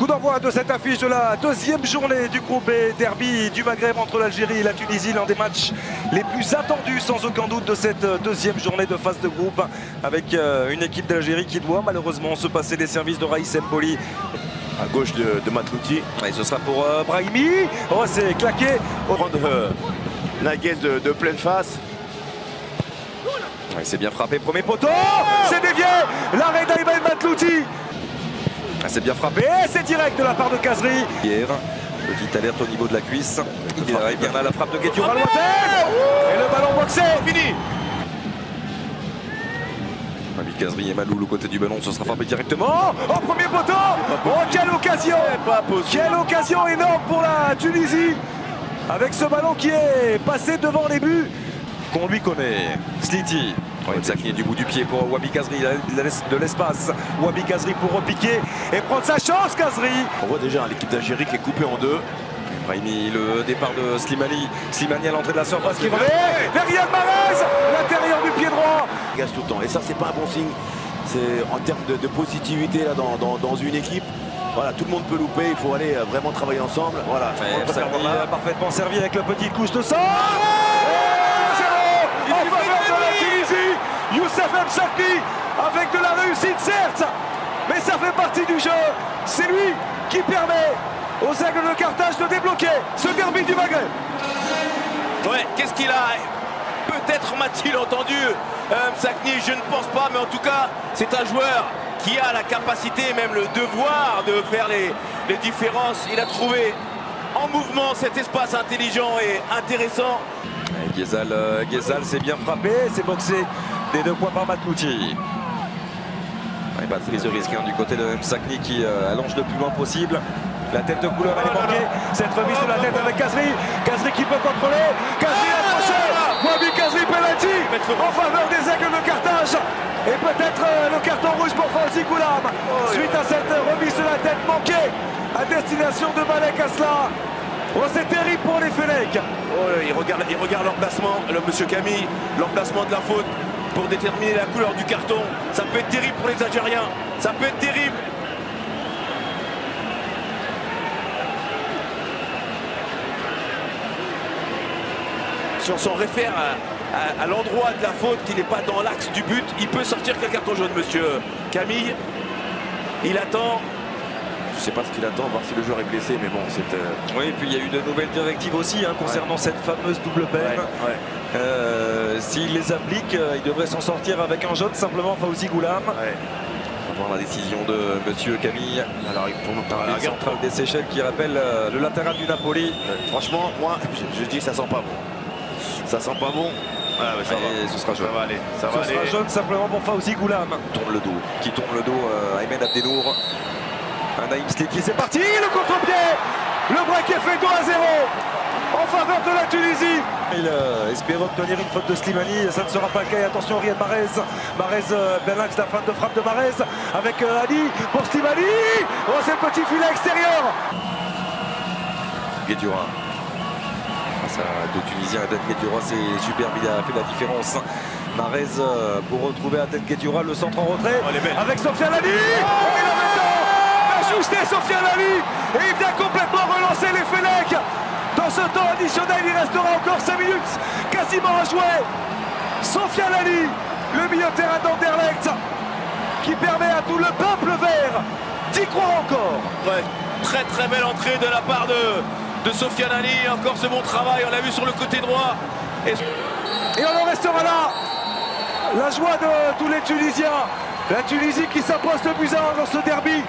Coup d'envoi de cette affiche de la deuxième journée du groupe B, derby du Maghreb entre l'Algérie et la Tunisie, l'un des matchs les plus attendus sans aucun doute de cette deuxième journée de phase de groupe, avec une équipe d'Algérie qui doit malheureusement se passer des services de Raïs Mboli. À gauche de Matlouti. Et ce sera pour Brahimi. Oh, c'est claqué. Prendre Naguez de pleine face. C'est bien frappé, premier poteau. C'est dévié. L'arrêt d'Ayman Matlouti. C'est bien frappé, c'est direct de la part de Kazri. Hier, petite alerte au niveau de la cuisse. Il arrive bien là, la frappe de Guedioura lointaine. Et le ballon boxé. Fini. Ami Kazri et Malou, le côté du ballon, ce sera frappé directement. Oh, premier poteau. Oh, quelle occasion. Quelle occasion énorme pour la Tunisie. Avec ce ballon qui est passé devant les buts qu'on lui connaît. Sliti. Msakni du bout du pied pour Wabi Kazri, il laisse de l'espace. Wabi Kazri pour repiquer et prendre sa chance, Kazri. On voit déjà l'équipe d'Algérie qui est coupée en deux. Brahimi, le départ de Slimani. Slimani à l'entrée de la surface qui revient vers Riyad Mahrez, l'intérieur du pied droit. Il gage tout le temps. Et ça, c'est pas un bon signe. C'est en termes de positivité là, dans une équipe. Voilà, tout le monde peut louper, il faut aller vraiment travailler ensemble. Voilà. Msakni parfaitement servi avec la petite couche de sang. Youssef Msakni avec de la réussite certes, mais ça fait partie du jeu. C'est lui qui permet aux Aigles de Carthage de débloquer ce derby du Maghreb. Ouais, qu'est-ce qu'il a? Peut-être m'a-t-il entendu Msakni, je ne pense pas, mais en tout cas, c'est un joueur qui a la capacité, même le devoir de faire les différences. Il a trouvé en mouvement cet espace intelligent et intéressant. Ghezal s'est bien frappé, c'est boxé des 2 points par Matlouti. Pas de prise de risque du côté de Msakni qui allonge le plus loin possible. La tête de couleur elle est manquée. Cette remise de la tête avec Kazri. Kazri qui peut contrôler. Kazri accroché. Wabi Kazri penalty en faveur des Aigles de Carthage. Et peut-être le carton rouge pour Fawzi Goulam. Suite à cette remise de la tête manquée à destination de Malek Asla. Oh, c'est terrible pour les Fennecs. Oh, il regarde l'emplacement, le monsieur Camille, l'emplacement de la faute pour déterminer la couleur du carton. Ça peut être terrible pour les Algériens. Ça peut être terrible. Si on s'en réfère à l'endroit de la faute qui n'est pas dans l'axe du but, il peut sortir quel carton jaune, monsieur Camille. Il attend. Je ne sais pas ce qu'il attend, voir si le joueur est blessé, mais bon, c'est... Oui, et puis il y a eu de nouvelles directives aussi concernant cette fameuse double peine. S'il les applique, il devrait s'en sortir avec un jaune, simplement Fawzi Goulam. On va voir la décision de monsieur Camille. Alors, il tourne par la centrale des Seychelles qui rappelle le latéral du Napoli. Franchement, moi, je dis ça sent pas bon. Ça sent pas bon. Ah, ouais, ça va. Ce sera jaune. Ça va aller. Ça sera jaune simplement pour Fawzi Goulam. Qui tourne le dos à Aymen Abdelnour. Naïm Sliti, c'est parti, le contre-pied. Le break est fait 2-0 en faveur de la Tunisie. Il espère obtenir une faute de Slimani, ça ne sera pas le cas. Et attention, Riyad Mahrez. Mahrez, bien l'axe, la fin de frappe de Mahrez avec Ali pour Slimani. Oh, c'est le petit filet extérieur. Guedioura. Face à 2 Tunisiens, Aden Guedioura, c'est superbe, il a fait la différence. Mahrez pour retrouver Aden Guedioura, le centre en retrait avec Sofiane Ali. Il a maintenant ajusté Sofiane Ali et il vient complètement relancer les Fennecs. Dans ce temps additionnel, il restera encore 5 minutes quasiment à jouer. Sofiane Ali, le milieu de terrain d'Anderlecht, qui permet à tout le peuple vert d'y croire encore. Ouais, très belle entrée de la part de Sofiane Ali. Encore ce bon travail, on l'a vu sur le côté droit. Et on en restera là. La joie de tous les Tunisiens. La Tunisie qui s'impose de 2-1 dans ce derby.